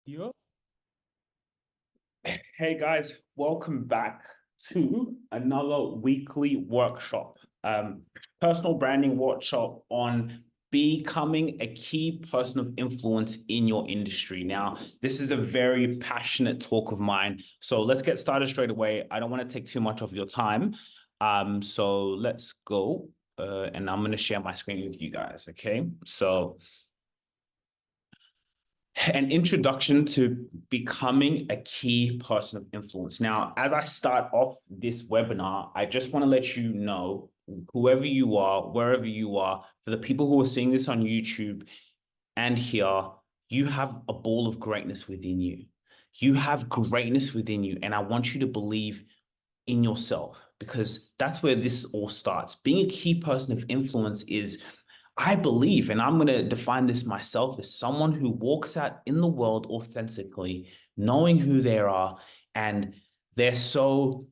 Yo. Hey guys, welcome back to another weekly workshop, personal branding workshop on becoming a key person of influence in your industry. Now, this is a very passionate talk of mine, so let's get started straight away. I don't want to take too much of your time, so let's go, and I'm going to share my screen with you guys. Okay, so an introduction to becoming a key person of influence. Now, as I start off this webinar, I just want to let you know, whoever you are, wherever you are, for the people who are seeing this on YouTube and here, you have a ball of greatness within you. You have greatness within you, and I want you to believe in yourself because that's where this all starts. Being a key person of influence is, I believe, and I'm going to define this myself, as someone who walks out in the world authentically, knowing who they are, and they're so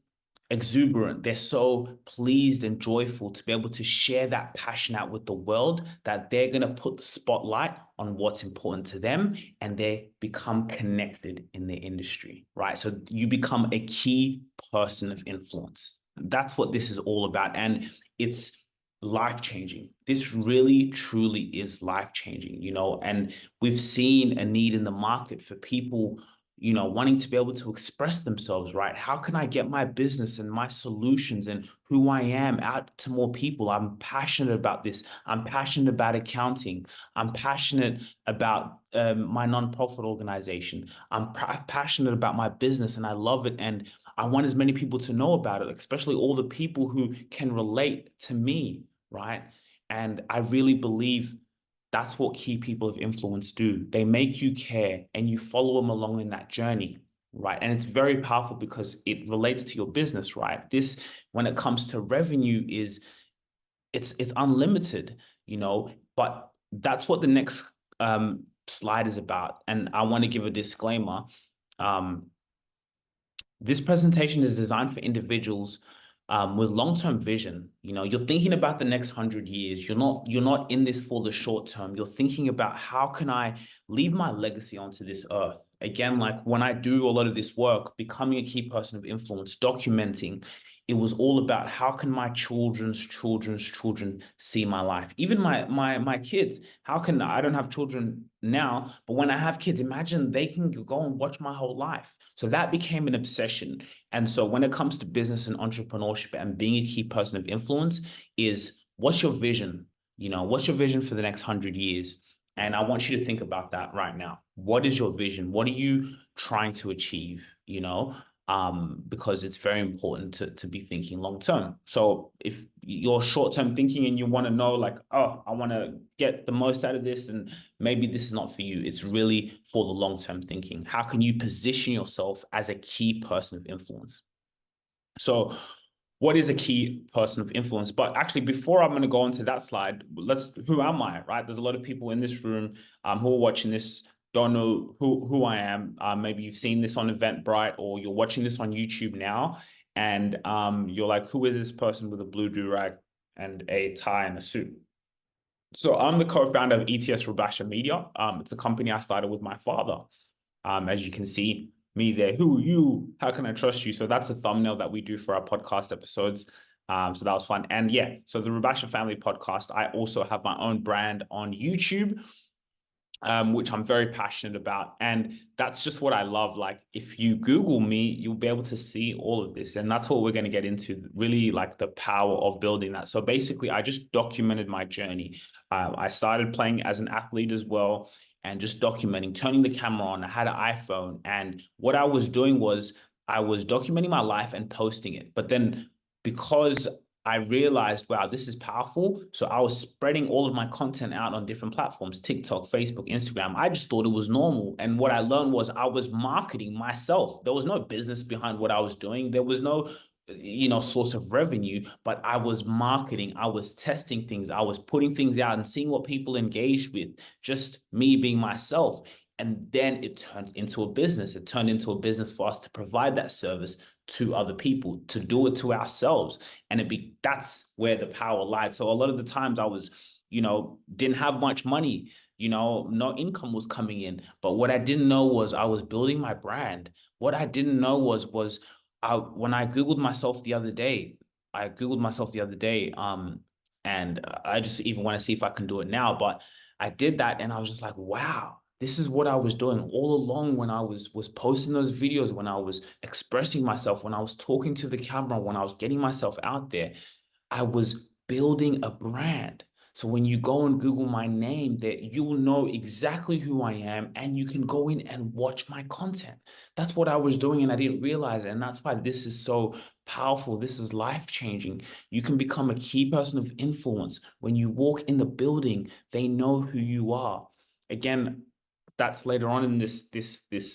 exuberant, they're so pleased and joyful to be able to share that passion out with the world that they're going to put the spotlight on what's important to them and they become connected in their industry, right? So you become a key person of influence. That's what this is all about. And it's life changing. This really, truly is life changing, and we've seen a need in the market for people, wanting to be able to express themselves, right? How can I get my business and my solutions and who I am out to more people? I'm passionate about this. I'm passionate about accounting. I'm passionate about my nonprofit organization. I'm passionate about my business and I love it. And I want as many people to know about it, especially all the people who can relate to me, right? And I really believe that's what key people of influence do. They make you care and you follow them along in that journey, right? And it's very powerful because it relates to your business, right? This, when it comes to revenue, is it's unlimited, but that's what the next slide is about. And I want to give a disclaimer. Um, this presentation is designed for individuals with long-term vision. You're thinking about the next 100 years. You're not in this for the short term. You're thinking about, how can I leave my legacy onto this earth? Again, like when I do a lot of this work, becoming a key person of influence, documenting, it was all about, how can my children's children see my life? Even my kids. How can I don't have children now, but when I have kids, imagine they can go and watch my whole life. So that became an obsession. And so when it comes to business and entrepreneurship and being a key person of influence, is, what's your vision? What's your vision for the next 100 years? And I want you to think about that right now. What is your vision? What are you trying to achieve? Because it's very important to be thinking long term. So if you're short term thinking and you want to know, like, oh, I want to get the most out of this, and maybe this is not for you, it's really for the long term thinking. How can you position yourself as a key person of influence? So, what is a key person of influence? But actually, before I'm going to go on to that slide, who am I, right? There's a lot of people in this room who are watching this, don't know who I am. Maybe you've seen this on Eventbrite or you're watching this on YouTube now, and you're like, who is this person with a blue do-rag and a tie and a suit? So I'm the co-founder of ETS Rubasha Media. It's a company I started with my father. As you can see me there, who are you? How can I trust you? So that's a thumbnail that we do for our podcast episodes. So that was fun. And yeah, so the Rubasha Family Podcast, I also have my own brand on YouTube, which I'm very passionate about. And that's just what I love. Like, if you Google me, you'll be able to see all of this. And that's what we're going to get into, really, like the power of building that. So basically, I just documented my journey. I started playing as an athlete as well, and just documenting, turning the camera on. I had an iPhone. And what I was doing was, I was documenting my life and posting it. But then, because I realized, wow, this is powerful. So I was spreading all of my content out on different platforms, TikTok, Facebook, Instagram. I just thought it was normal. And what I learned was, I was marketing myself. There was no business behind what I was doing. There was no, source of revenue, but I was marketing. I was testing things. I was putting things out and seeing what people engaged with, just me being myself. And then it turned into a business. It turned into a business for us to provide that service to other people, to do it to ourselves. And that's where the power lied. So a lot of the times I was, didn't have much money. no income was coming in. But what I didn't know was I was building my brand. What I didn't know was when I Googled myself the other day, and I just even want to see if I can do it now. But I did that, and I was just like, wow, this is what I was doing all along when I was posting those videos, when I was expressing myself, when I was talking to the camera, when I was getting myself out there. I was building a brand. So when you go and Google my name, that you will know exactly who I am, and you can go in and watch my content. That's what I was doing, and I didn't realize it. And that's why this is so powerful. This is life-changing. You can become a key person of influence. When you walk in the building, they know who you are. Again, that's later on in this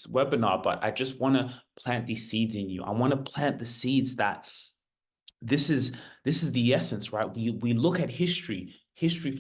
webinar, but I just want to plant these seeds in you. I want to plant the seeds that this is the essence, right? We look at history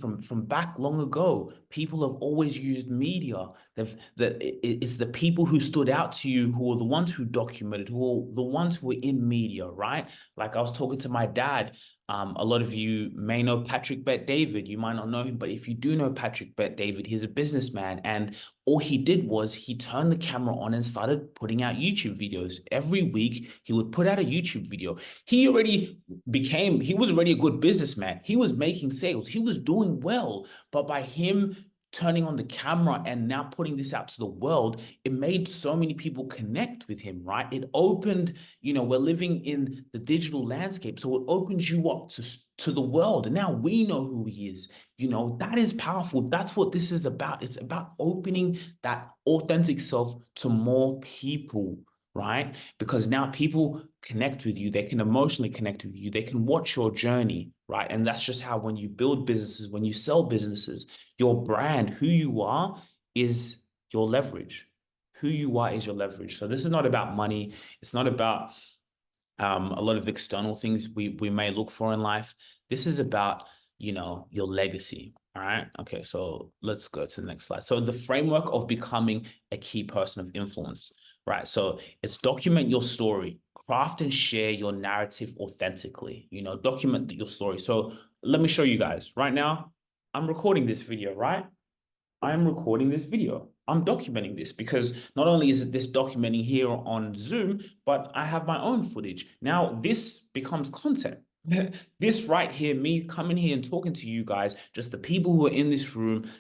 from back long ago. People have always used media. It's the people who stood out to you who are the ones who documented, who are the ones who were in media, right? Like I was talking to my dad. A lot of you may know Patrick Bet David. You might not know him, but if you do know Patrick Bet David, he's a businessman. And all he did was he turned the camera on and started putting out YouTube videos. Every week, he would put out a YouTube video. He was already a good businessman. He was making sales. He was doing well. But by him turning on the camera and now putting this out to the world, it made so many people connect with him, right? It opened, we're living in the digital landscape. So it opens you up to the world. And now we know who he is. That is powerful. That's what this is about. It's about opening that authentic self to more people, right? Because now people connect with you. They can emotionally connect with you. They can watch your journey, right? And that's just how when you build businesses, when you sell businesses, your brand, who you are, is your leverage. Who you are is your leverage. So this is not about money. It's not about a lot of external things we may look for in life. This is about, your legacy. All right. Okay. So let's go to the next slide. So the framework of becoming a key person of influence, right? So it's document your story, craft and share your narrative authentically, document your story. So let me show you guys right now. I'm recording this video, right? I'm recording this video. I'm documenting this because not only is it this documenting here on Zoom, but I have my own footage. Now this becomes content. This right here, me coming here and talking to you guys, just the people who are in this room,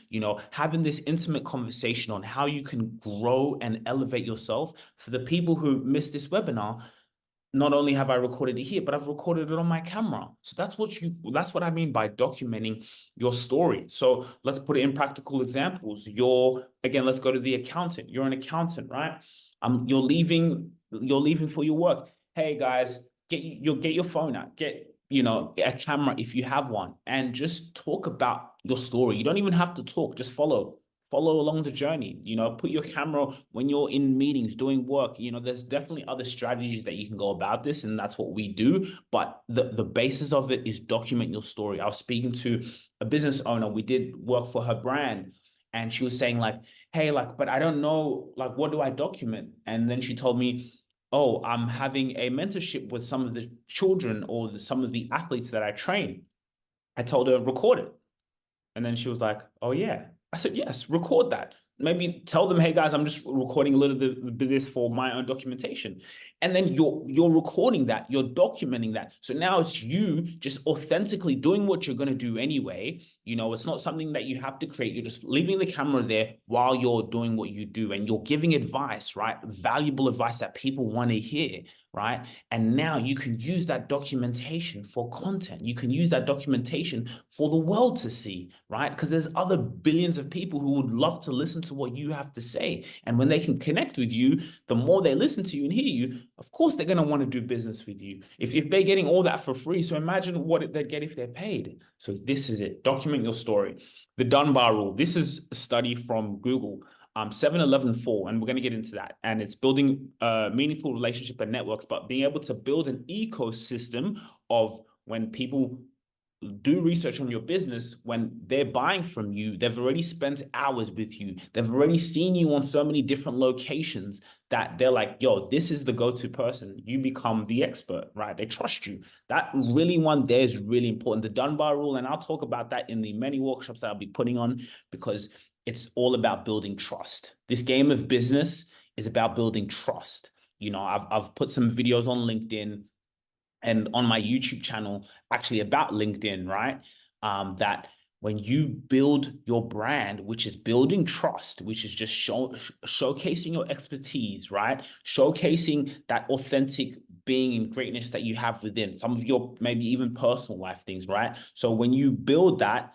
having this intimate conversation on how you can grow and elevate yourself. For the people who missed this webinar, not only have I recorded it here, but I've recorded it on my camera. So that's what I mean by documenting your story. So let's put it in practical examples. Let's go to the accountant. You're an accountant, right? You're leaving for your work. Hey guys, get your phone out, get a camera if you have one, and just talk about your story. You don't even have to talk, just follow along the journey. Put your camera when you're in meetings doing work. There's definitely other strategies that you can go about this, and that's what we do. But the basis of it is document your story. I was speaking to a business owner. We did work for her brand, and she was saying like, hey, like, but I don't know, like, what do I document? And then she told me, oh, I'm having a mentorship with some of the children or some of the athletes that I train. I told her, record it. And then she was like, oh, yeah. I said, yes, record that. Maybe tell them, hey, guys, I'm just recording a little bit of this for my own documentation. And then you're recording that, you're documenting that. So now it's you just authentically doing what you're going to do anyway. It's not something that you have to create. You're just leaving the camera there while you're doing what you do. And you're giving advice, right? Valuable advice that people want to hear, right? And now you can use that documentation for content. You can use that documentation for the world to see, right? Because there's other billions of people who would love to listen to what you have to say. And when they can connect with you, the more they listen to you and hear you, of course, they're going to want to do business with you. If they're getting all that for free, so imagine what they'd get if they're paid. So this is it. Document your story. The Dunbar Rule. This is a study from Google. 7-11-4, and we're going to get into that. And it's building meaningful relationship and networks, but being able to build an ecosystem of when people do research on your business, when they're buying from you, they've already spent hours with you. They've already seen you on so many different locations that they're like, yo, this is the go-to person. You become the expert, right? They trust you. That really one there is really important. The Dunbar Rule, and I'll talk about that in the many workshops that I'll be putting on, because it's all about building trust. This game of business is about building trust. You know, I've put some videos on LinkedIn and on my YouTube channel actually about LinkedIn, right? That when you build your brand, which is building trust, which is just showcasing your expertise, right? Showcasing that authentic being and greatness that you have within some of your maybe even personal life things, right? So when you build that,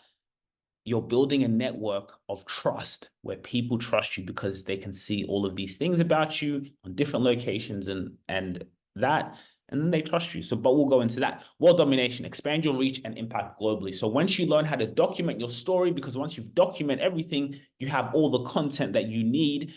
you're building a network of trust where people trust you because they can see all of these things about you on different locations and that, and then they trust you. So, but we'll go into that. World domination, expand your reach and impact globally. So once you learn how to document your story, because once you've documented everything, you have all the content that you need.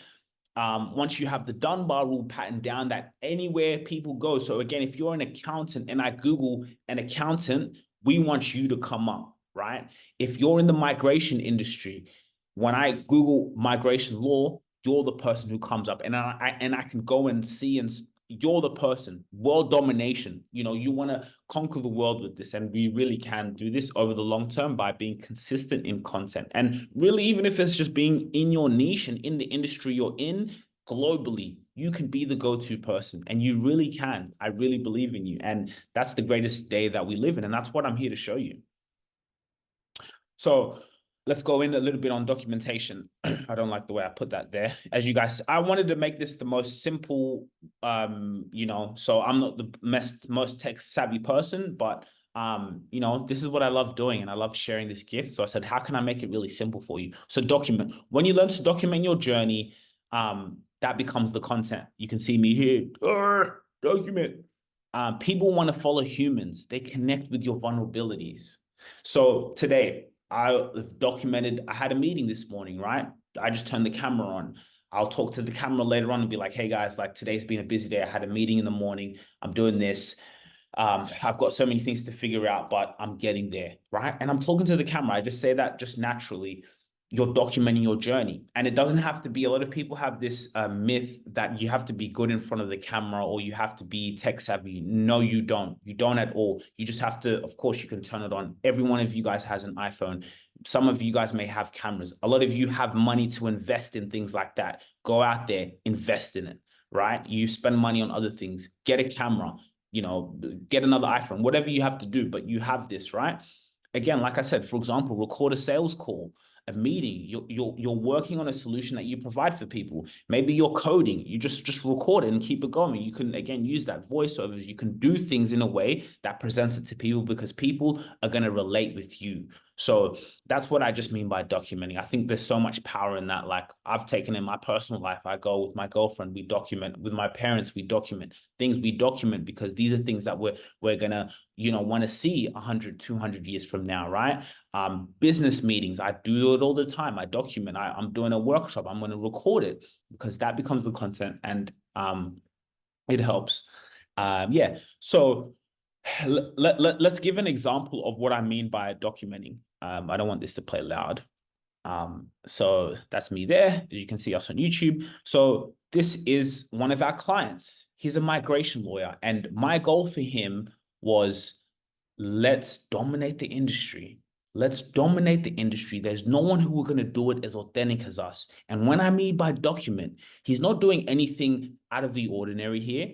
Once you have the Dunbar Rule pattern down, that anywhere people go. So again, if you're an accountant and I Google an accountant, we want you to come up, right? If you're in the migration industry, when I Google migration law, you're the person who comes up, and I can go and see, and you're the person. World domination. You know, you want to conquer the world with this, and we really can do this over the long term by being consistent in content. And really, even if it's just being in your niche and in the industry you're in, globally, you can be the go-to person, and you really can. I really believe in you, and that's the greatest day that we live in, and that's what I'm here to show you. So let's go in a little bit on documentation. I don't like the way I put that there. As you guys, I wanted to make this the most simple, you know, so I'm not the most tech savvy person, but you know, this is what I love doing and I love sharing this gift. So I said, how can I make it really simple for you? So document. When you learn to document your journey, that becomes the content. You can see me here, document. People want to follow humans. They connect with your vulnerabilities. So today, I documented, I had a meeting this morning, right? I just turned the camera on. I'll talk to the camera later on and be like, hey guys, like today's been a busy day. I had a meeting in the morning. I'm doing this. I've got so many things to figure out, but I'm getting there, right? And I'm talking to the camera. I just say that just naturally. You're documenting your journey. And it doesn't have to be, a lot of people have this myth that you have to be good in front of the camera or you have to be tech savvy. No, you don't. You don't at all. You just have to, of course, you can turn it on. Every one of you guys has an iPhone. Some of you guys may have cameras. A lot of you have money to invest in things like that. Go out there, invest in it, right? You spend money on other things. Get a camera, you know, get another iPhone, whatever you have to do, but you have this, right? Again, like I said, for example, record a sales call, a meeting. You're working on a solution that you provide for people. Maybe you're coding. You just record it and keep it going. You can again use that voiceovers. You can do things in a way that presents it to people because people are going to relate with you. So that's what I just mean by documenting. I think there's so much power in that. Like I've taken in my personal life, I go with my girlfriend, we document. With my parents, we document things. We document because these are things that we're gonna, you know, want to see 100, 200 years from now, right? Business meetings, I do it all the time. I document. I'm doing a workshop. I'm going to record it because that becomes the content, and it helps. Yeah. So let's give an example of what I mean by documenting. I don't want this to play loud. So that's me there. As you can see us on YouTube. So this is one of our clients. He's a migration lawyer, and my goal for him was, let's dominate the industry. Let's dominate the industry. There's no one who are going to do it as authentic as us. And when I mean by document, he's not doing anything out of the ordinary here.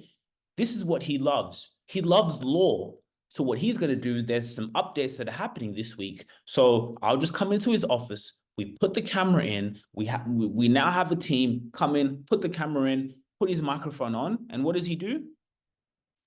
This is what he loves. He loves law. So what he's going to do, there's some updates that are happening this week. So I'll just come into his office. We put the camera in. We now have a team come in, put the camera in, put his microphone on. And what does he do?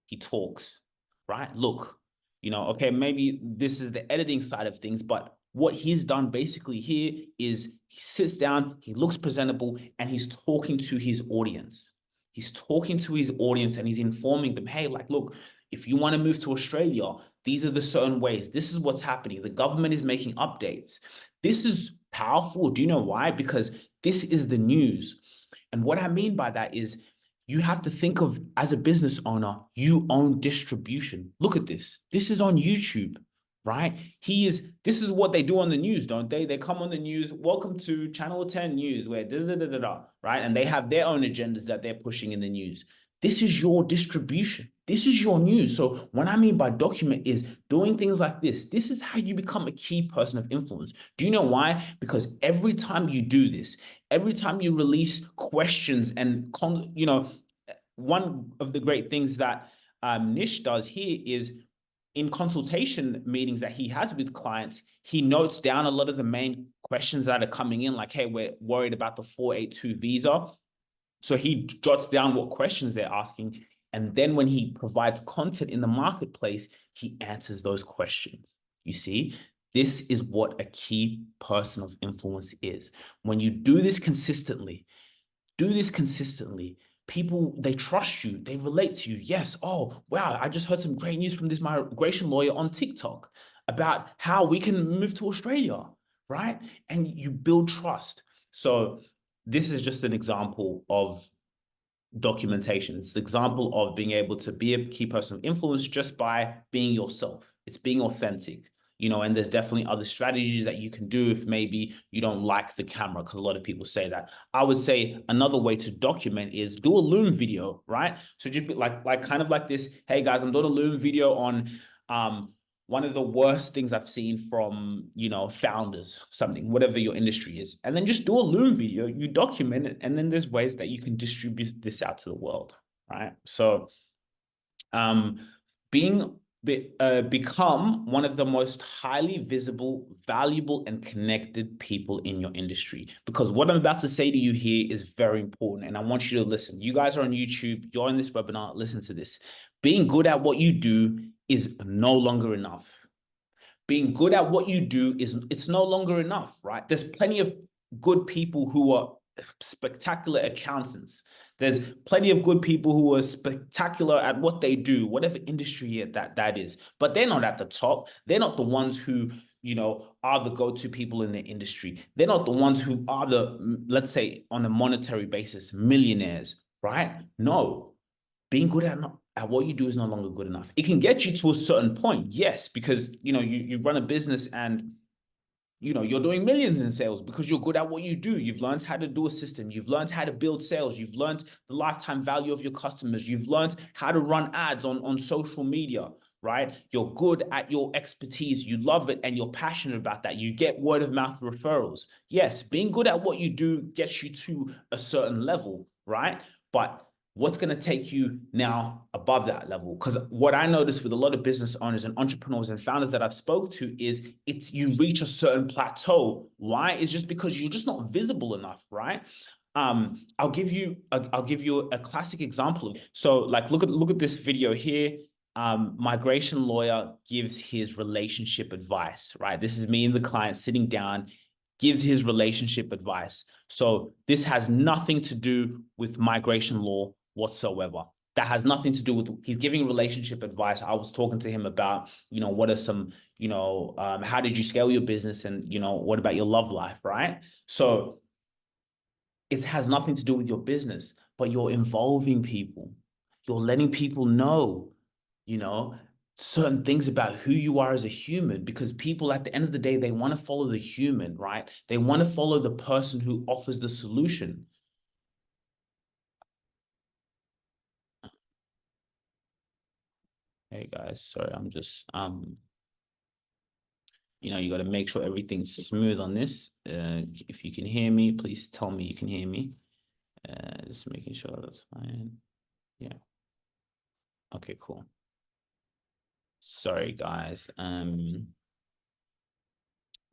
He talks, right? Look, you know, okay, maybe this is the editing side of things, but what he's done basically here is he sits down, he looks presentable, and he's talking to his audience. He's talking to his audience and he's informing them, hey, like, look, if you want to move to Australia, these are the certain ways. This is what's happening. The government is making updates. This is powerful. Do you know why? Because this is the news. And what I mean by that is you have to think of, as a business owner, you own distribution. Look at this. This is on YouTube, right? This is what they do on the news, don't they? They come on the news, welcome to Channel 10 News, where right? And they have their own agendas that they're pushing in the news. This is your distribution. This is your news. So what I mean by document is doing things like this. This is how you become a key person of influence. Do you know why? Because every time you do this, every time you release questions and, one of the great things that Nish does here is in consultation meetings that he has with clients, he notes down a lot of the main questions that are coming in, like, hey, we're worried about the 482 visa. So he jots down what questions they're asking. And then when he provides content in the marketplace, he answers those questions. You see, this is what a key person of influence is. When you do this consistently, people, they trust you, they relate to you. Yes, oh wow, I just heard some great news from this migration lawyer on TikTok about how we can move to Australia, right? And you build trust. So this is just an example of documentation. It's an example of being able to be a key person of influence just by being yourself. It's being authentic, and there's definitely other strategies that you can do if maybe you don't like the camera, because a lot of people say that. I would say another way to document is do a Loom video, right? So just be like kind of like this, hey guys, I'm doing a Loom video on one of the worst things I've seen from, founders, something, whatever your industry is. And then just do a Loom video, you document it, and then there's ways that you can distribute this out to the world, right? So become one of the most highly visible, valuable, and connected people in your industry. Because what I'm about to say to you here is very important, and I want you to listen. You guys are on YouTube, you're in this webinar, listen to this. Being good at what you do is no longer enough. Being good at what you do it's no longer enough, right? There's plenty of good people who are spectacular accountants. There's plenty of good people who are spectacular at what they do, whatever industry that is, but they're not at the top. They're not the ones who, are the go-to people in their industry. They're not the ones who are let's say on a monetary basis, millionaires, right? No, being good at what you do is no longer good enough. It can get you to a certain point, yes, because you run a business and you're doing millions in sales because you're good at what you do. You've learned how to do a system. You've learned how to build sales. You've learned the lifetime value of your customers. You've learned how to run ads on social media, right? You're good at your expertise. You love it and you're passionate about that. You get word of mouth referrals. Yes, being good at what you do gets you to a certain level, right? But what's going to take you now above that level? Because what I notice with a lot of business owners and entrepreneurs and founders that I've spoke to is you reach a certain plateau. Why? It's just because you're just not visible enough, right? I'll give you a classic example. So like, look at this video here. Migration lawyer gives his relationship advice, right? This is me and the client sitting down, gives his relationship advice. So this has nothing to do with migration law whatsoever. That has nothing to do with, he's giving relationship advice. I was talking to him about, what are some, how did you scale your business, and, what about your love life, right? So it has nothing to do with your business, but you're involving people. You're letting people know, you know, certain things about who you are as a human, because people at the end of the day, they want to follow the human, right? They want to follow the person who offers the solution. Hey guys, sorry, I'm just you got to make sure everything's smooth on this. If you can hear me, please tell me you can hear me. Just making sure that's fine. Yeah. Okay, cool. Sorry guys.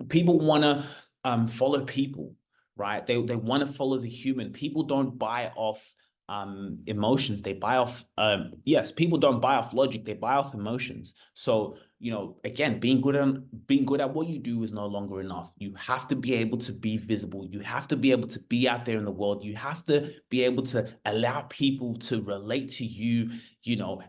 People want to follow people, right? They want to follow the human. People don't buy off emotions. They buy off yes, people don't buy off logic, they buy off emotions. So again, being good at what you do is no longer enough. You have to be able to be visible. You have to be able to be out there in the world. You have to be able to allow people to relate to you,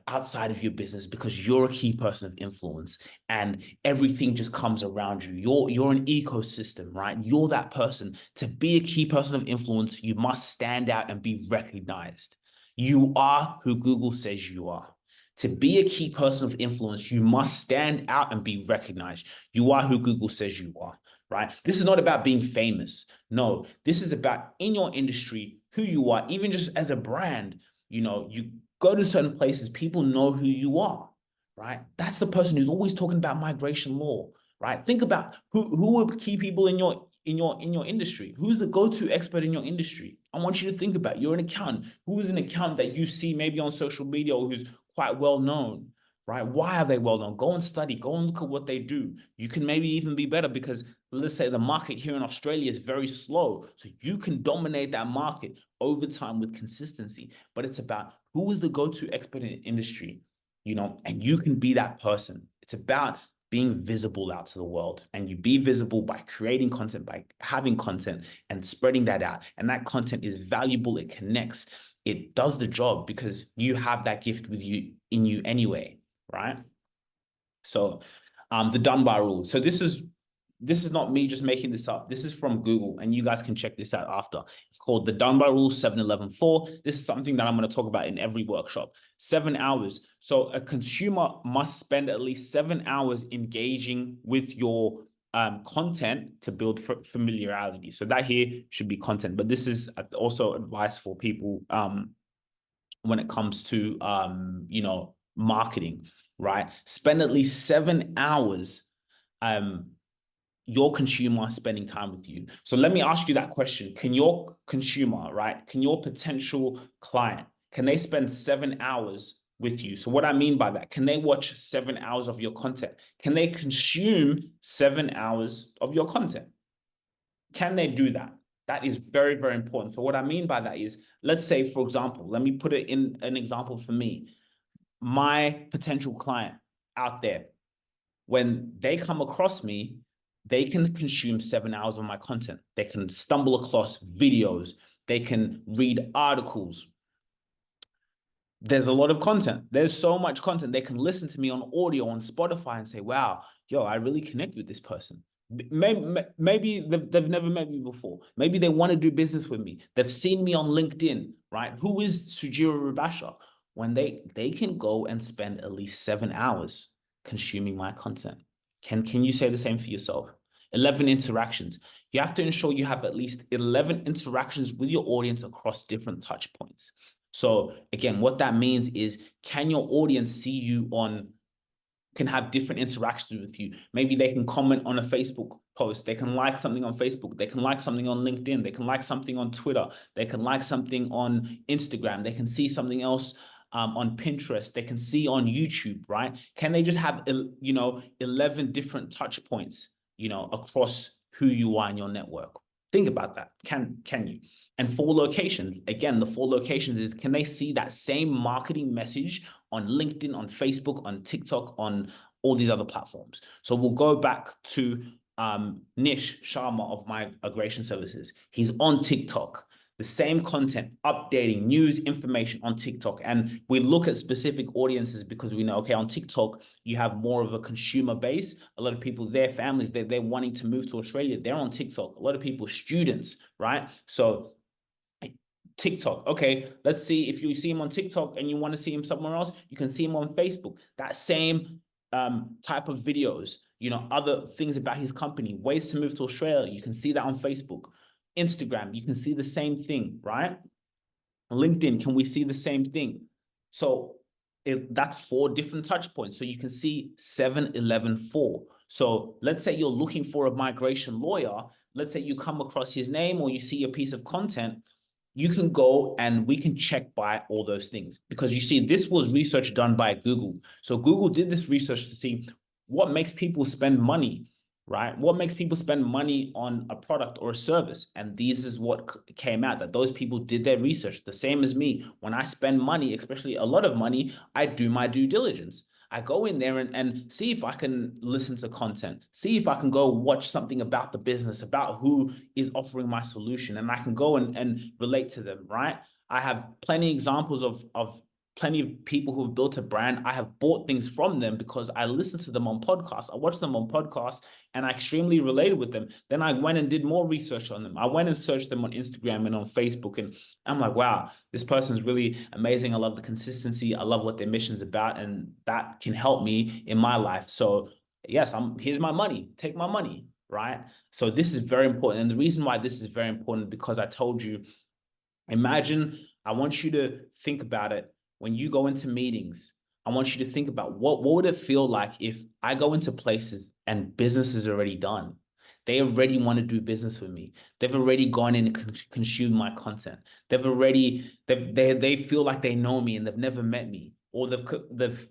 outside of your business, because you're a key person of influence and everything just comes around you. You're an ecosystem, right? You're that person. To be a key person of influence, you must stand out and be recognized. You are who Google says you are. To be a key person of influence, you must stand out and be recognized. You are who Google says you are, right? This is not about being famous. No, this is about in your industry, who you are, even just as a brand. You go to certain places, people know who you are, right? That's the person who's always talking about migration law, right? Think about who are key people in your industry. Who's the go-to expert in your industry? I want you to think about, you're an accountant. Who is an accountant that you see maybe on social media or who's quite well known, right? Why are they well known? Go and study, go and look at what they do. You can maybe even be better because let's say the market here in Australia is very slow. So you can dominate that market over time with consistency. But it's about who is the go-to expert in the industry, and you can be that person. It's about being visible out to the world, and you be visible by creating content, by having content and spreading that out. And that content is valuable. It connects. It does the job because you have that gift with you in you anyway, right? So the Dunbar Rule. So this is not me just making this up. This is from Google, and you guys can check this out after. It's called the Dunbar Rule 7-11-4. This is something that I'm going to talk about in every workshop. 7 hours. So a consumer must spend at least 7 hours engaging with your content to build familiarity. So that here should be content, but this is also advice for people when it comes to marketing, right? Spend at least 7 hours your consumer spending time with you. So let me ask you that question. Can your consumer, right? Can your potential client, can they spend 7 hours with you? So what I mean by that, can they watch 7 hours of your content? Can they consume 7 hours of your content? Can they do that? That is very, very important. So what I mean by that is, let's say, for example, let me put it in an example for me. My potential client out there, when they come across me, they can consume 7 hours of my content. They can stumble across videos. They can read articles. There's a lot of content. There's so much content. They can listen to me on audio on Spotify and say, wow, yo, I really connect with this person. Maybe they've never met me before. Maybe they want to do business with me. They've seen me on LinkedIn, right? Who is Sujira Rubasha? When they can go and spend at least 7 hours consuming my content. Can you say the same for yourself? 11 interactions. You have to ensure you have at least 11 interactions with your audience across different touch points. So again, what that means is, can your audience see you can have different interactions with you? Maybe they can comment on a Facebook post. They can like something on Facebook. They can like something on LinkedIn. They can like something on Twitter. They can like something on Instagram. They can see something else on Pinterest. They can see on YouTube, right? Can they just have 11 different touch points, across who you are in your network? Think about that. Can you? And 4 locations. Again, the 4 locations is, can they see that same marketing message on LinkedIn, on Facebook, on TikTok, on all these other platforms? So we'll go back to Nish Sharma of Migration Services. He's on TikTok. The same content, updating news, information on TikTok. And we look at specific audiences because we know, okay, on TikTok, you have more of a consumer base. A lot of people, their families, they're wanting to move to Australia. They're on TikTok. A lot of people, students, right? So TikTok. Okay, let's see if you see him on TikTok and you want to see him somewhere else, you can see him on Facebook. That same type of videos, other things about his company, ways to move to Australia, you can see that on Facebook. Instagram, you can see the same thing, right? LinkedIn, can we see the same thing? So that's 4 different touch points. So you can see 7, 11, 4. So let's say you're looking for a migration lawyer. Let's say you come across his name or you see a piece of content. You can go and we can check by all those things, because you see, this was research done by Google. So Google did this research to see what makes people spend money, right? What makes people spend money on a product or a service? And this is what came out, that those people did their research. The same as me. When I spend money, especially a lot of money, I do my due diligence. I go in there and see if I can listen to content, see if I can go watch something about the business, about who is offering my solution, and I can go and relate to them, right? I have plenty of examples of plenty of people who have built a brand. I have bought things from them because I listened to them on podcasts. I watched them on podcasts and I extremely related with them. Then I went and did more research on them. I went and searched them on Instagram and on Facebook. And I'm like, wow, this person's really amazing. I love the consistency. I love what their mission's about. And that can help me in my life. So yes, here's my money. Take my money, right? So this is very important. And the reason why this is very important, because I told you, imagine, I want you to think about it. when you go into meetings, I want you to think about what would it feel like if I go into places and business is already done. They already want to do business with me. They've already gone in and consumed my content. They feel like they know me and they've never met me, or they've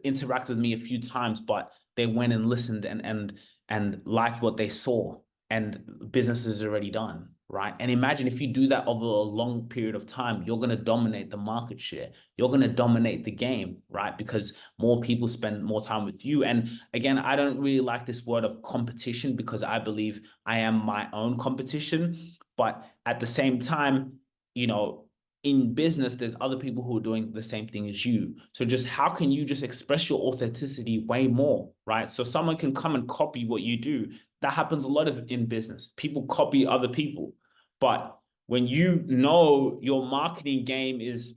interacted with me a few times, but they went and listened and liked what they saw, and business is already done, right? And imagine if you do that over a long period of time, you're going to dominate the market share. You're going to dominate the game, right? Because more people spend more time with you. And again, I don't really like this word of competition because I believe I am my own competition. But at the same time, you know, in business, there's other people who are doing the same thing as you. So just how can you just express your authenticity way more, right? So someone can come and copy what you do. That happens a lot of in business. People copy other people. But when you know your marketing game is,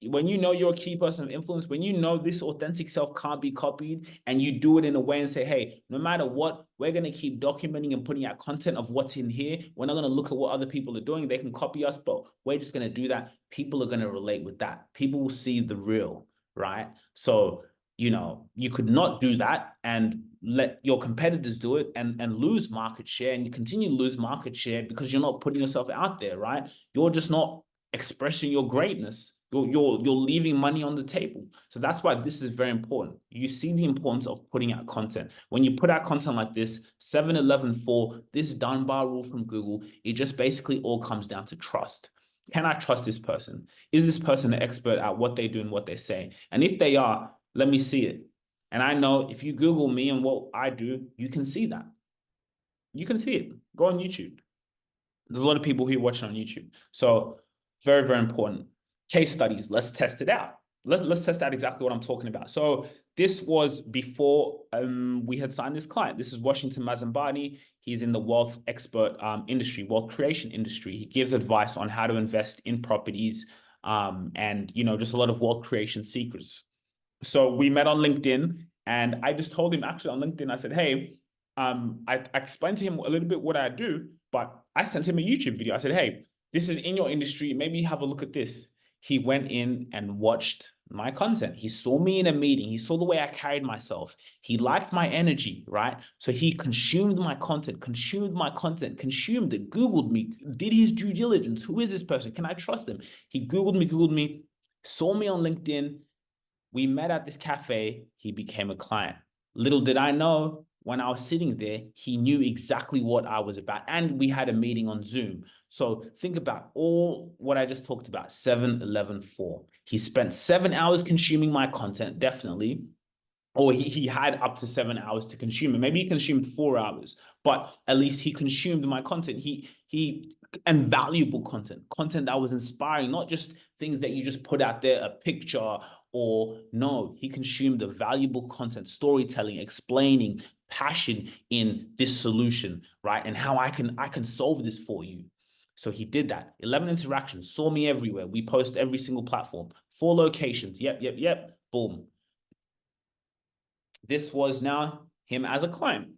when you know you're a key person of influence, when you know this authentic self can't be copied, and you do it in a way and say, hey, no matter what, we're going to keep documenting and putting out content of what's in here. We're not going to look at what other people are doing. They can copy us, but we're just going to do that. People are going to relate with that. People will see the real, right? So, you know, you could not do that and let your competitors do it and lose market share, and you continue to lose market share because you're not putting yourself out there, right? You're just not expressing your greatness. You're leaving money on the table. So that's why this is very important. You see the importance of putting out content. When you put out content like this, 7-11-4, this Dunbar rule from Google, it just basically all comes down to trust. Can I trust this person? Is this person an expert at what they do and what they say? And if they are, let me see it. And I know if you Google me and what I do, you can see that. You can see it. Go on YouTube. There's a lot of people who watch on YouTube. So very, very important. Case studies. Let's test it out. Let's test out exactly what I'm talking about. So this was before we had signed this client. This is Washington Mazambani. He's in the wealth expert industry, wealth creation industry. He gives advice on how to invest in properties and, you know, just a lot of wealth creation secrets. So we met on LinkedIn, and I just told him actually on LinkedIn, I said, hey, I explained to him a little bit what I do, but I sent him a YouTube video. I said, hey, this is in your industry. Maybe have a look at this. He went in and watched my content. He saw me in a meeting. He saw the way I carried myself. He liked my energy, right? So he consumed my content, consumed it, Googled me, did his due diligence. Who is this person? Can I trust him? He Googled me, saw me on LinkedIn. We met at this cafe. He became a client. Little did I know, when I was sitting there, he knew exactly what I was about. And we had a meeting on Zoom. So think about all what I just talked about, 7-11-4. He spent 7 hours consuming my content, definitely. Or he had up to 7 hours to consume it. Maybe he consumed 4 hours, but at least he consumed my content. And valuable content that was inspiring, not just things that you just put out there, a picture, or no, he consumed the valuable content, storytelling, explaining passion in this solution, right? And how I can solve this for you. So he did that. 11 interactions, saw me everywhere. We post every single platform, 4 locations. Yep. Boom. This was now him as a client.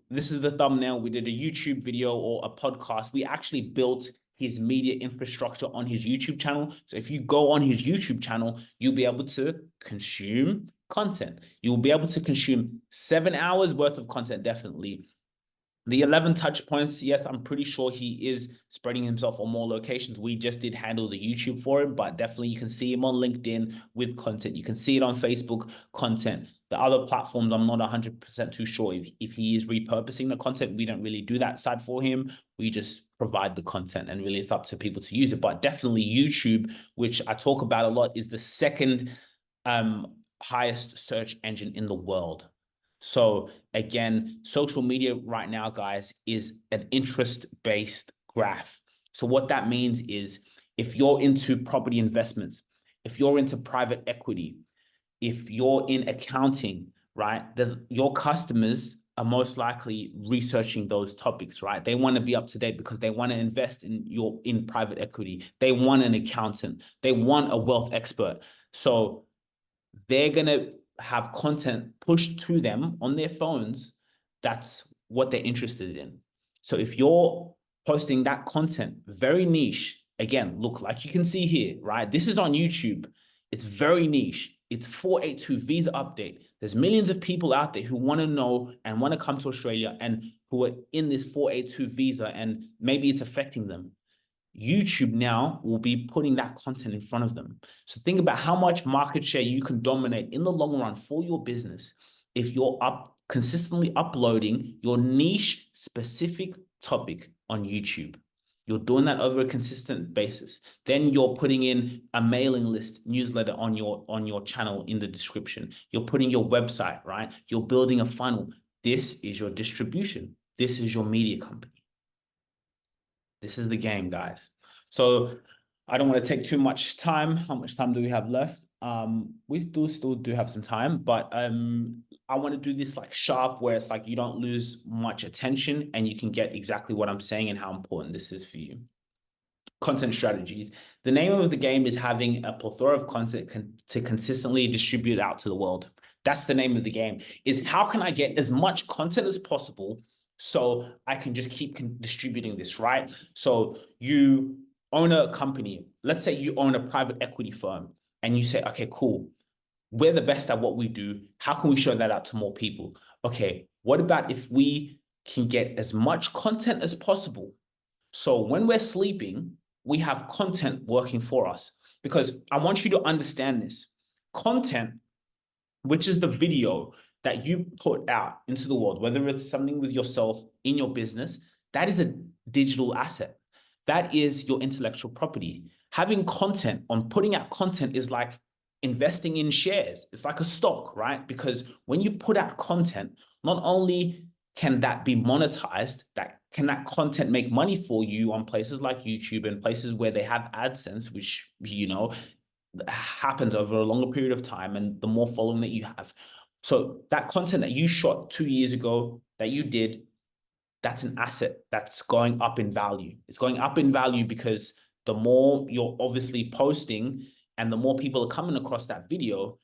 This is the thumbnail. We did a YouTube video or a podcast. We actually built his media infrastructure on his YouTube channel. So if you go on his YouTube channel, you'll be able to consume content. You'll be able to consume 7 hours worth of content, definitely. The 11 touch points, yes, I'm pretty sure he is spreading himself on more locations. We just did handle the YouTube for him, but definitely you can see him on LinkedIn with content. You can see it on Facebook content. The other platforms, I'm not 100% too sure if he is repurposing the content. We don't really do that side for him. We just provide the content, and really it's up to people to use it. But definitely YouTube, which I talk about a lot, is the second highest search engine in the world. So again, social media right now, guys, is an interest-based graph. So what that means is if you're into property investments, if you're into private equity, if you're in accounting, right, your customers are most likely researching those topics, right? They want to be up to date because they want to invest in private equity. They want an accountant. They want a wealth expert. So they're going to have content pushed to them on their phones. That's what they're interested in. So if you're posting that content, very niche, again, look, like you can see here, right? This is on YouTube. It's very niche. It's 482 visa update. There's millions of people out there who want to know and want to come to Australia and who are in this 482 visa, and maybe it's affecting them. YouTube now will be putting that content in front of them. So think about how much market share you can dominate in the long run for your business if you're consistently uploading your niche specific topic on YouTube. You're doing that over a consistent basis. Then you're putting in a mailing list newsletter on your channel in the description. You're putting your website, right? You're building a funnel. This is your distribution. This is your media company. This is the game, guys. So I don't want to take too much time. How much time do we have left? We still do have some time, but I want to do this like sharp, where it's like you don't lose much attention and you can get exactly what I'm saying and how important this is for you. Content strategies. The name of the game is having a plethora of content to consistently distribute out to the world. That's the name of the game, is how can I get as much content as possible so I can just keep distributing this, right? So you own a company. Let's say you own a private equity firm and you say, okay, cool. We're the best at what we do. How can we show that out to more people? Okay, what about if we can get as much content as possible? So when we're sleeping, we have content working for us, because I want you to understand this. Content, which is the video that you put out into the world, whether it's something with yourself in your business, that is a digital asset. That is your intellectual property. Having content, on putting out content, is like investing in shares. It's like a stock, right? Because when you put out content, not only can that be monetized, that content make money for you on places like YouTube and places where they have AdSense, which, happens over a longer period of time, and the more following that you have. So that content that you shot 2 years ago, that you did, that's an asset that's going up in value. It's going up in value because the more you're obviously posting and the more people are coming across that video,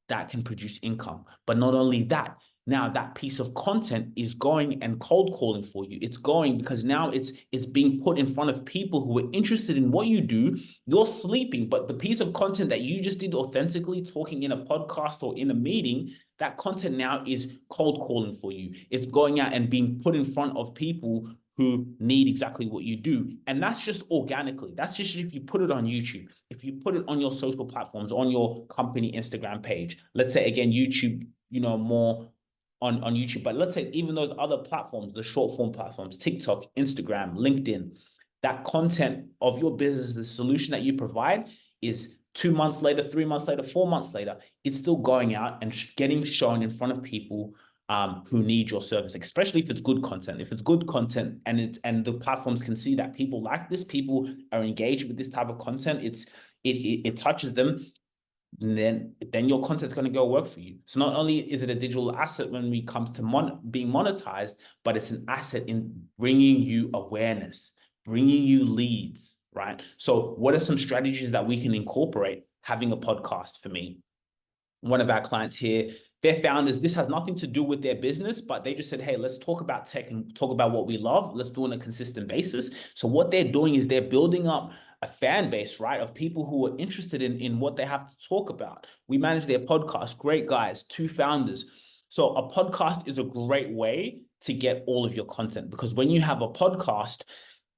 that can produce income. But not only that, now that piece of content is going and cold calling for you. It's going because now it's being put in front of people who are interested in what you do. You're sleeping, but the piece of content that you just did authentically, talking in a podcast or in a meeting, that content now is cold calling for you. It's going out and being put in front of people who need exactly what you do. And that's just organically. That's just if you put it on YouTube, if you put it on your social platforms, on your company Instagram page. Let's say, again, YouTube, more on YouTube. But let's say even those other platforms, the short form platforms, TikTok, Instagram, LinkedIn, that content of your business, the solution that you provide, is 2 months later, 3 months later, 4 months later, it's still going out and getting shown in front of people who need your service, especially if it's good content. If it's good content and the platforms can see that people like this, people are engaged with this type of content, it touches them, then your content's going to go work for you. So not only is it a digital asset when it comes to being monetized, but it's an asset in bringing you awareness, bringing you leads, right? So what are some strategies that we can incorporate? Having a podcast, for me, one of our clients here, their founders, this has nothing to do with their business, but they just said, hey, let's talk about tech and talk about what we love. Let's do it on a consistent basis. So what they're doing is they're building up a fan base, right, of people who are interested in what they have to talk about. We manage their podcast. Great guys, 2 founders. So a podcast is a great way to get all of your content, because when you have a podcast,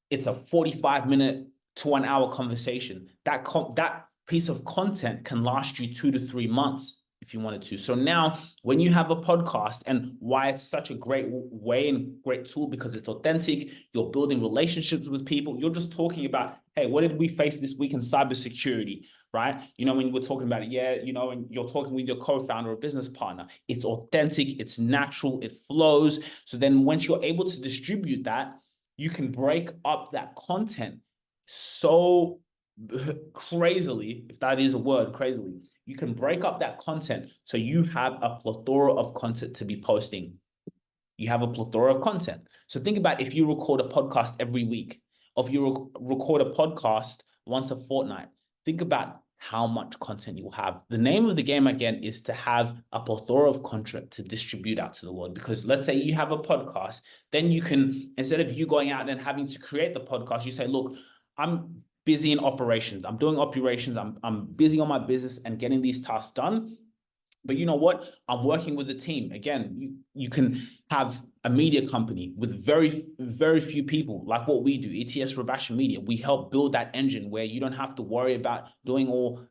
it's a 45-minute to 1 hour conversation. That piece of content can last you 2 to 3 months if you wanted to. So now when you have a podcast, and why it's such a great way and great tool, because it's authentic, you're building relationships with people. You're just talking about, hey, what did we face this week in cybersecurity, right? When we're talking about it, and you're talking with your co-founder or business partner, it's authentic, it's natural, it flows. So then once you're able to distribute that, you can break up that content so crazily, if that is a word, crazily. You can break up that content so you have a plethora of content to be posting. You have a plethora of content. So think about if you record a podcast every week, or if you record a podcast once a fortnight. Think about how much content you will have. The name of the game, again, is to have a plethora of content to distribute out to the world. Because let's say you have a podcast, then you can, instead of you going out and having to create the podcast, you say, look, I'm busy in operations. I'm doing operations. I'm busy on my business and getting these tasks done. But you know what? I'm working with a team. Again, you can have a media company with very few people, like what we do, ETS Rebashin Media. We help build that engine where you don't have to worry about doing all,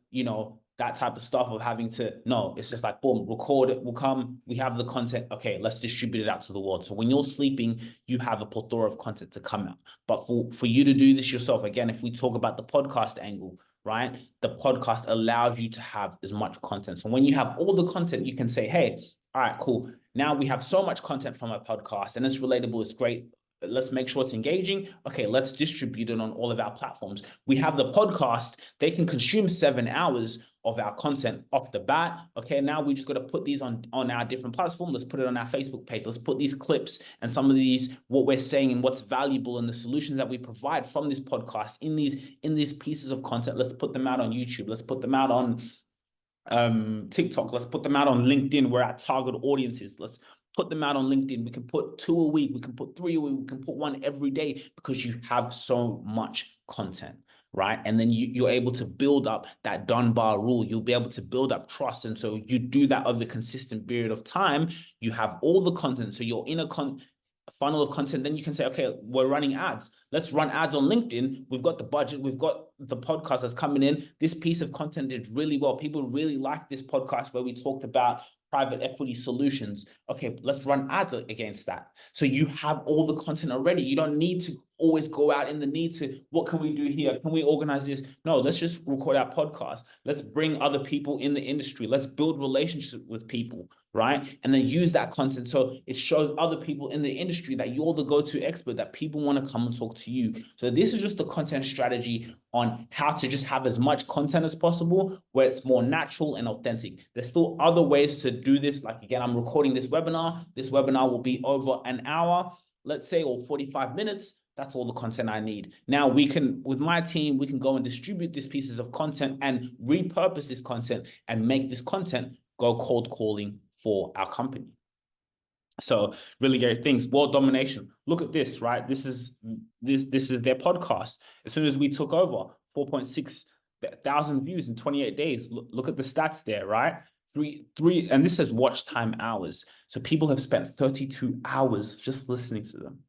that type of stuff of having to, no, it's just like, boom, record it, we'll come, we have the content, okay, let's distribute it out to the world. So when you're sleeping, you have a plethora of content to come out. But for you to do this yourself, again, if we talk about the podcast angle, right? The podcast allows you to have as much content. So when you have all the content, you can say, hey, all right, cool. Now we have so much content from our podcast and it's relatable, it's great. Let's make sure it's engaging. Okay, let's distribute it on all of our platforms. We have the podcast, they can consume 7 hours of our content off the bat. Okay, now we just got to put these on our different platforms. Let's put it on our Facebook page. Let's put these clips and some of these, what we're saying and what's valuable and the solutions that we provide from this podcast in these pieces of content. Let's put them out on YouTube. Let's put them out on TikTok. Let's put them out on LinkedIn where our target audience is. Let's put them out on LinkedIn. We can put 2 a week. We can put 3 a week. We can put 1 every day because you have so much content, right? And then you're able to build up that Dunbar rule. You'll be able to build up trust. And so you do that over a consistent period of time. You have all the content. So you're in a funnel of content. Then you can say, okay, we're running ads. Let's run ads on LinkedIn. We've got the budget. We've got the podcast that's coming in. This piece of content did really well. People really like this podcast where we talked about private equity solutions. Okay, let's run ads against that. So you have all the content already. You don't need to always go out in the need to, what can we do here? Can we organize this? No, let's just record our podcast. Let's bring other people in the industry. Let's build relationships with people, right? And then use that content so it shows other people in the industry that you're the go-to expert, that people want to come and talk to you. So this is just the content strategy on how to just have as much content as possible where it's more natural and authentic. There's still other ways to do this. Like, again, I'm recording this webinar. This webinar will be over an hour, let's say, or 45 minutes. That's all the content I need. Now we can, with my team, we can go and distribute these pieces of content and repurpose this content and make this content go cold calling for our company. So really great things. World domination. Look at this, right? This is their podcast. As soon as we took over, 4.6 thousand views in 28 days. Look at the stats there, right? Three, and this says watch time hours. So people have spent 32 hours just listening to them.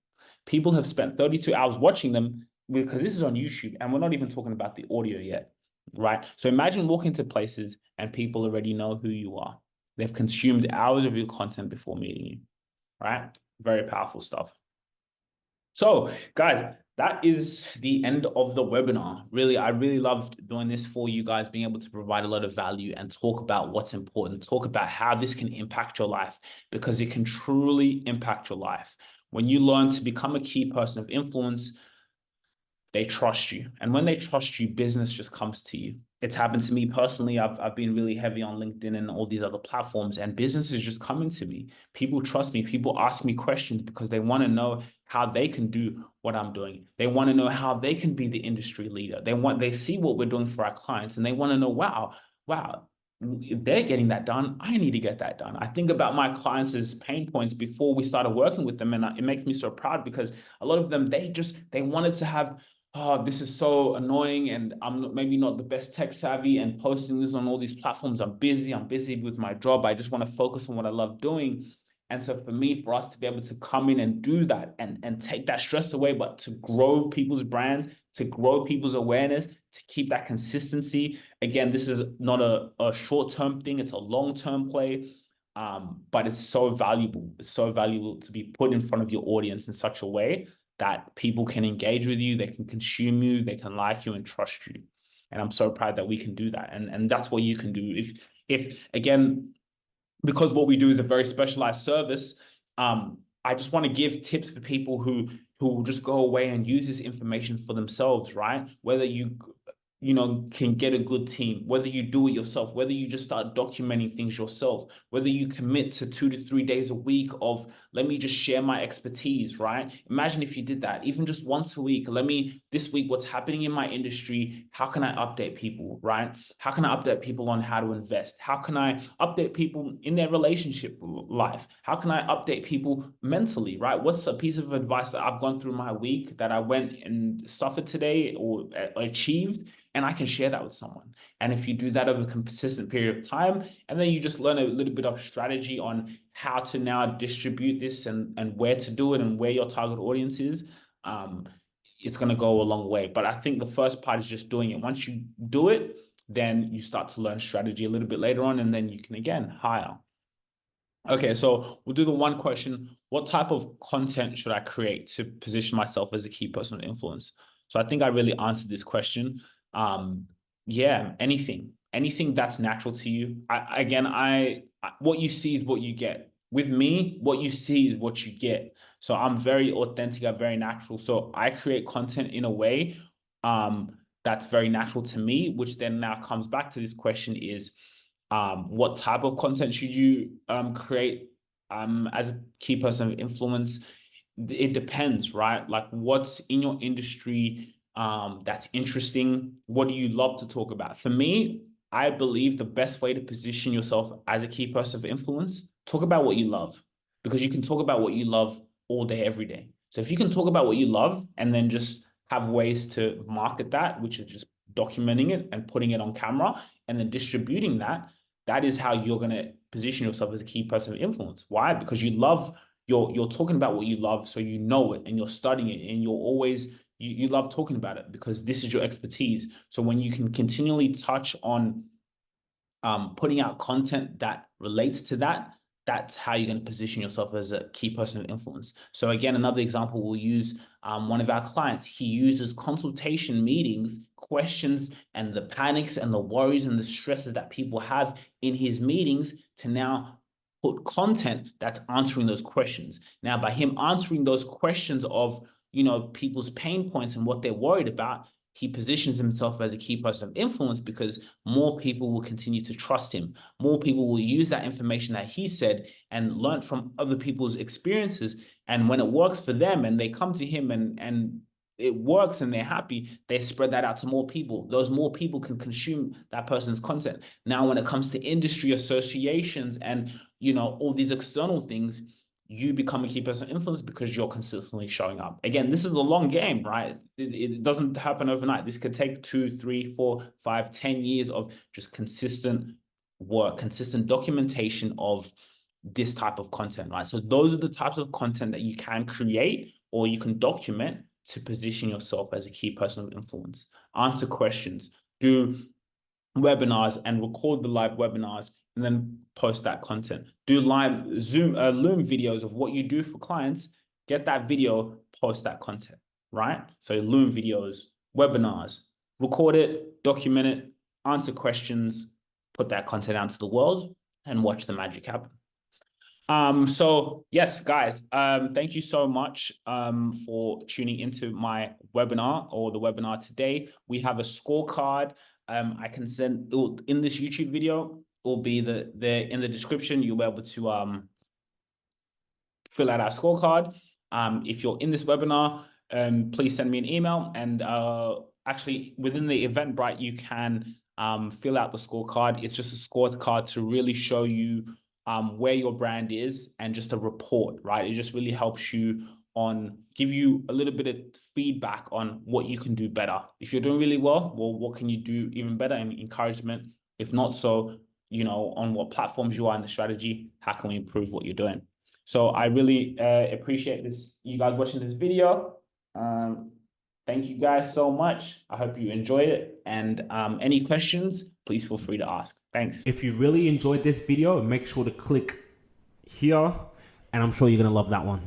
People have spent 32 hours watching them because this is on YouTube and we're not even talking about the audio yet, right? So imagine walking to places and people already know who you are. They've consumed hours of your content before meeting you, right? Very powerful stuff. So guys, that is the end of the webinar. Really, I really loved doing this for you guys, being able to provide a lot of value and talk about what's important, talk about how this can impact your life, because it can truly impact your life. When you learn to become a key person of influence, they trust you. And when they trust you, business just comes to you. It's happened to me personally. I've been really heavy on LinkedIn and all these other platforms, and business is just coming to me. People trust me. People ask me questions because they want to know how they can do what I'm doing. They want to know how they can be the industry leader. They see what we're doing for our clients and they want to know, wow, if they're getting that done, I need to get that done. I think about my clients' as pain points before we started working with them, and it makes me so proud because a lot of them, they wanted to have, oh, this is so annoying and I'm maybe not the best tech savvy and posting this on all these platforms. I'm busy with my job. I just want to focus on what I love doing. And so for us to be able to come in and do that and take that stress away, but to grow people's brands, to grow people's awareness, to keep that consistency. Again, this is not a short-term thing. It's a long-term play. But it's so valuable. It's so valuable to be put in front of your audience in such a way that people can engage with you, they can consume you, they can like you and trust you. And I'm so proud that we can do that. And that's what you can do. If again, because what we do is a very specialized service, I just want to give tips for people who will just go away and use this information for themselves, right? Whether you can get a good team, whether you do it yourself, whether you just start documenting things yourself, whether you commit to 2 to 3 days a week of, let me just share my expertise, right? Imagine if you did that, even just once a week. This week, what's happening in my industry? How can I update people, right? How can I update people on how to invest? How can I update people in their relationship life? How can I update people mentally, right? What's a piece of advice that I've gone through my week that I went and suffered today or achieved? And I can share that with someone. And if you do that over a consistent period of time, and then you just learn a little bit of strategy on how to now distribute this and where to do it and where your target audience is, um, it's going to go a long way. But I think the first part is just doing it. Once you do it, then you start to learn strategy a little bit later on, and then you can again hire. Okay, so we'll do the one question. What type of content should I create to position myself as a key person of influence? So I think I really answered this question. Um, yeah, anything that's natural to you. What you see is what you get. With me, what you see is what you get. So I'm very authentic, I'm very natural. So I create content in a way, that's very natural to me, which then now comes back to this question is, what type of content should you create as a key person of influence? It depends, right? Like what's in your industry that's interesting? What do you love to talk about? For me, I believe the best way to position yourself as a key person of influence, talk about what you love, because you can talk about what you love all day, every day. So if you can talk about what you love and then just have ways to market that, which is just documenting it and putting it on camera and then distributing that, that is how you're going to position yourself as a key person of influence. Why? Because you're talking about what you love, so you know it and you're studying it and you love talking about it because this is your expertise. So when you can continually touch on putting out content that relates to that, that's how you're going to position yourself as a key person of influence. So again, another example, we'll use one of our clients. He uses consultation meetings, questions, and the panics and the worries and the stresses that people have in his meetings to now put content that's answering those questions. Now, by him answering those questions of, people's pain points and what they're worried about, he positions himself as a key person of influence because more people will continue to trust him. More people will use that information that he said and learn from other people's experiences. And when it works for them and they come to him and it works and they're happy, they spread that out to more people. Those more people can consume that person's content. Now, when it comes to industry associations and, all these external things, you become a key person of influence because you're consistently showing up. Again, this is a long game, right? It doesn't happen overnight. This could take 2, 3, 4, 5, 10 years of just consistent work, consistent documentation of this type of content, right? So those are the types of content that you can create or you can document to position yourself as a key person of influence. Answer questions, do webinars and record the live webinars and then post that content. Do live Loom videos of what you do for clients, get that video, post that content, right? So Loom videos, webinars, record it, document it, answer questions, put that content out to the world and watch the magic happen. So yes, guys, thank you so much for tuning into my webinar or the webinar today. We have a scorecard. I can send in this YouTube video. It will be there in the description. You'll be able to fill out our scorecard. If you're in this webinar, please send me an email. And actually, within the Eventbrite, you can fill out the scorecard. It's just a scorecard to really show you where your brand is and just a report, right? It just really helps you give you a little bit of feedback on what you can do better. If you're doing really well, what can you do even better, and encouragement. If not so, on what platforms you are in the strategy, how can we improve what you're doing? So I really appreciate you guys watching this video. Thank you guys so much. I hope you enjoyed it. And any questions, please feel free to ask. Thanks. If you really enjoyed this video, make sure to click here, and I'm sure you're going to love that one.